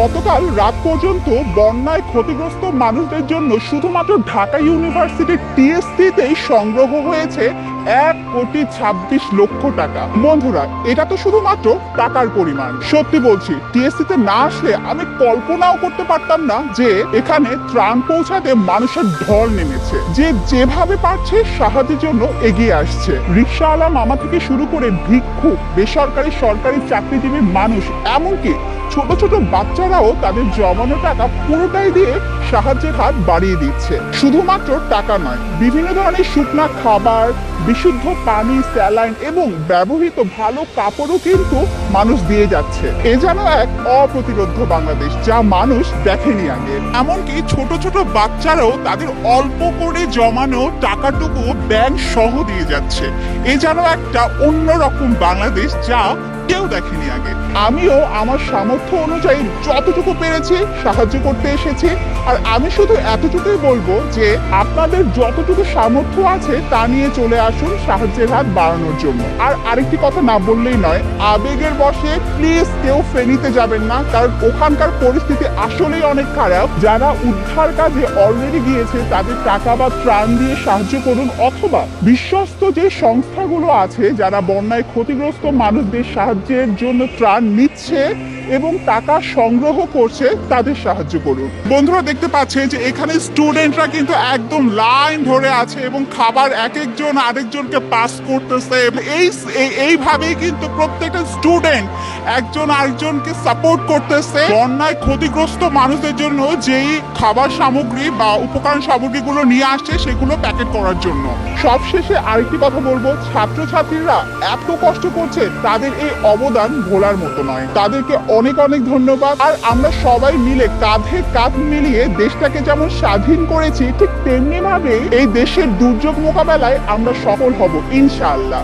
গতকাল রাত পর্যন্ত বন্যায় ক্ষতিগ্রস্ত মানুষদের জন্য শুধুমাত্র ঢাকা ইউনিভার্সিটির টিএসসিতেই সংগ্রহ হয়েছে 1,26,00,000 টাকা। বন্ধুরা, এটা তো শুধুমাত্র টাকার পরিমাণ। সত্যি বলছি, টিএসসিতে না আসলে আমি কল্পনাও করতে পারতাম না যে এখানে ত্রাণ পৌঁছাতে মানুষের ঢল নেমেছে, যে যেভাবে পারছে সাহায্যের জন্য এগিয়ে আসছে। রিকশাওয়ালা মামা থেকে শুরু করে ভিক্ষুক, বেসরকারি সরকারি চাকরিজীবী মানুষ, এমনকি ছোট ছোট বাচ্চারাও তাদের জমানো টাকা পুরোটাই দিয়ে সাহায্যের হাত বাড়িয়ে দিচ্ছে। শুধুমাত্র টাকা নয়, বিভিন্ন ধরনের শুকনা খাবার, বিশুদ্ধ পানি, স্যালাইন এবং ব্যবহৃত ভালো কাপড়ও কিন্তু মানুষ দিয়ে যাচ্ছে। এ যেন এক অপ্রতিরোধ্য বাংলাদেশ, যা মানুষ দেখেনি আগে। এমনকি ছোট ছোট বাচ্চারাও তাদের অল্প করে জমানো টাকাটুকু ব্যাংক সহ দিয়ে যাচ্ছে। এ যেন একটা অন্যরকম বাংলাদেশ, যা কেউ দেখেনি আগে। আমিও আমার সামর্থ্য অনুযায়ী যতটুকু পেরেছি সাহায্য করতে এসেছি। আর আমি শুধু এতটুকুই বলবো যে আপনাদের যতটুকু সামর্থ্য আছে তা নিয়ে চলে আসুন সাহায্যের হাত বাড়ানোর জন্য। আর আরেকটি কথা না বললেই নয়, আবেগের বশে প্লিজ কেউ ফেনীতে যাবেন না, কারণ ওখানকার পরিস্থিতি আসলেই অনেক খারাপ। যারা উদ্ধার কাজে অলরেডি গিয়েছে তাদের টাকা বা ত্রাণ দিয়ে সাহায্য করুন, অথবা বিশ্বস্ত যে সংস্থাগুলো আছে যারা বন্যায় ক্ষতিগ্রস্ত মানুষদের সাহায্যের জন্য ত্রাণ নিচ্ছে এবং টাকা সংগ্রহ করছে তাদের সাহায্য করুন। বন্ধুরা, দেখতে পাচ্ছেন যে এখানে স্টুডেন্টরা কিন্তু একদম লাইন ধরে আছে এবং খাবার এক একজন আরেকজনকে পাস করতেছে। এইভাবেই কিন্তু প্রত্যেকটা স্টুডেন্ট একজন আরেকজনকে সাপোর্ট করতেছে বন্যায় ক্ষতিগ্রস্ত মানুষদের জন্য যেই খাবার সামগ্রী বা উপকরণ সামগ্রীগুলো নিয়ে আসছে সেগুলো প্যাকেট করার জন্য। সবশেষে আরেকটি কথা বলবো, ছাত্রছাত্রীরা এত কষ্ট করছে, তাদের এই অবদান ভোলার মতো নয়। তাদেরকে অনেক অনেক ধন্যবাদ। আর আমরা সবাই মিলে কাঁধে কাঁধ মিলিয়ে দেশটাকে যেমন স্বাধীন করেছি, ঠিক তেমনি ভাবে এই দেশের দুর্যোগ মোকাবেলায় আমরা সফল হব ইনশাআল্লাহ।